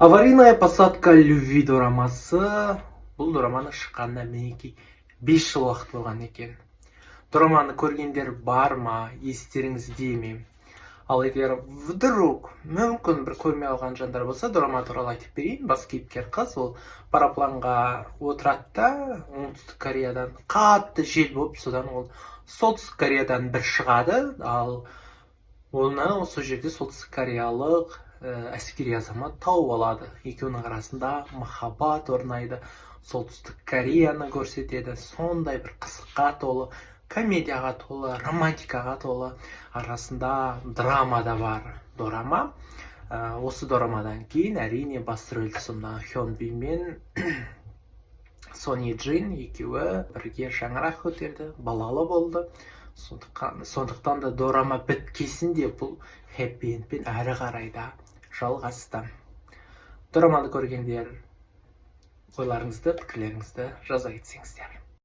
Аварийная посадка любви дорамасы. Бұл дораманы шыққанына мінекей 5 жыл уақыт болған екен. Дораманы көргендер бар ма, естеріңізде ме? Ал егер вдруг мүмкін бір көрмей алған жандар болса, дорама туралы айтып берейін. Бас кейіпкер қыз ол парапланға отырады да, оңтүстік Кореядан қатты жел болып, содан ол солтүстік Кореядан бір шығады, ал оны осы жерде солтүстік кореялық әскери азамат тауып алады. Екеуінің арасында махаббат орнайды, солтүстік Кореяны көрсетеді. Сондай бір қызыққа толы, комедияға толы, романтикаға толы, арасында драма да бар дорама. Осы дорамадан кейін әрине басты рөлді сомдаған Хён Би мен Сон Е Джин екеуі бірге шаңырақ көтерді, балалы болды. Сондықтан да дорама біткесінде бұл хэппи эндпен әрі қарай да жалғасты. Дораманы көргендер ойларыңызды, пікірлеріңізді жаза кетсеңіздер.